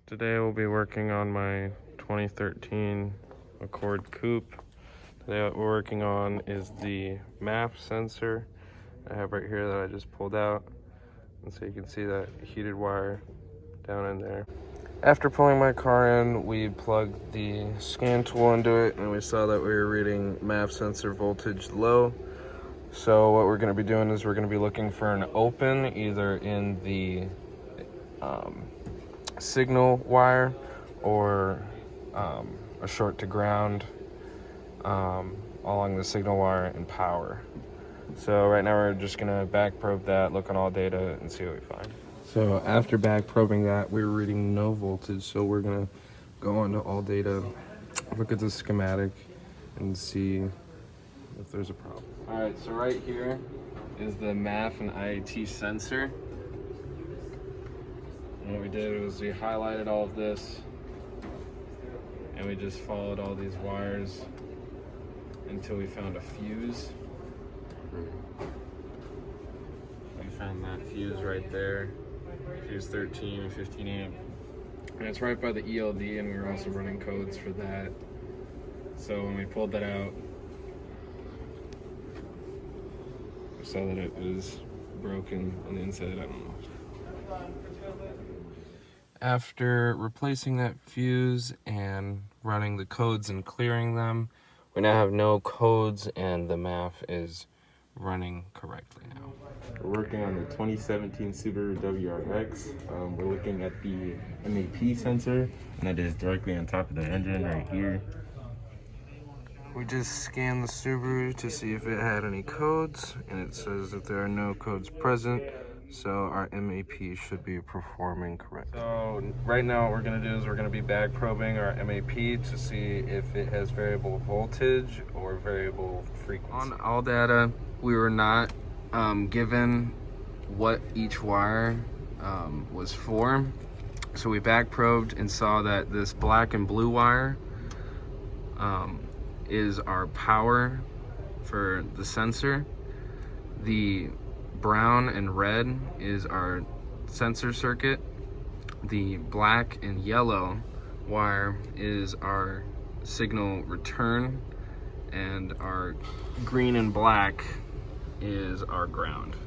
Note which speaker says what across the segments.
Speaker 1: Today we'll be working on my 2013 Accord Coupe. Today what we're working on is the MAF sensor I have right here that I just pulled out. And so you can see that heated wire down in there. After pulling my car in, we plugged the scan tool into it and we saw that we were reading MAF sensor voltage low. So what we're going to be doing is we're going to be looking for an open either in the signal wire or a short to ground along the signal wire and power. So right now we're just gonna back probe that, look on all data, and see what we find. So after back probing that, we were reading no voltage, so we're gonna go onto all data, look at the schematic, and see if there's a problem. All right, so right here is the MAF and AUT sensor. And what we did was we highlighted all of this and we just followed all these wires until we found a fuse. We found that fuse right there, fuse 13 and 15 amp. And it's right by the ELD, and we were also running codes for that. So when we pulled that out, we saw that it was broken on the inside. I don't know. After replacing that fuse and running the codes and clearing them, we now have no codes and the MAF is running correctly now.
Speaker 2: We're working on the 2017 Subaru WRX. We're looking at the MAP sensor, and that is directly on top of the engine right here.
Speaker 1: We just scanned the Subaru to see if it had any codes, and it says that there are no codes present. So our MAP should be performing correctly. So right now what we're gonna do is we're gonna be back probing our MAP to see if it has variable voltage or variable frequency. On all data, we were not given what each wire was for. So we back probed and saw that this black and blue wire is our power for the sensor. The brown and red is our sensor circuit. The black and yellow wire is our signal return, and our green and black is our ground.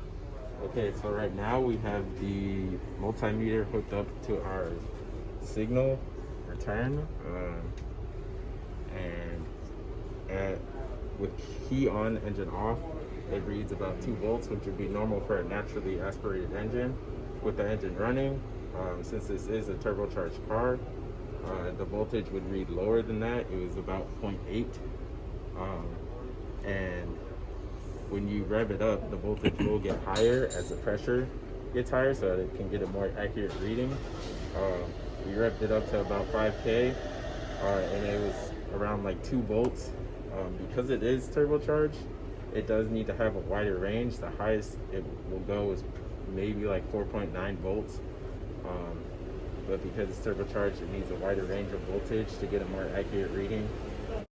Speaker 2: Okay, so right now we have the multimeter hooked up to our signal return, and with key on, engine off, it reads about 2 volts, which would be normal for a naturally aspirated engine. With the engine running, since this is a turbocharged car, the voltage would read lower than that. It was about 0.8. And when you rev it up, the voltage will get higher as the pressure gets higher, so that it can get a more accurate reading. We revved it up to about 5K, and it was around like 2 volts. Because it is turbocharged, it does need to have a wider range. The highest it will go is maybe like 4.9 volts. But because it's turbocharged, it needs a wider range of voltage to get a more accurate reading.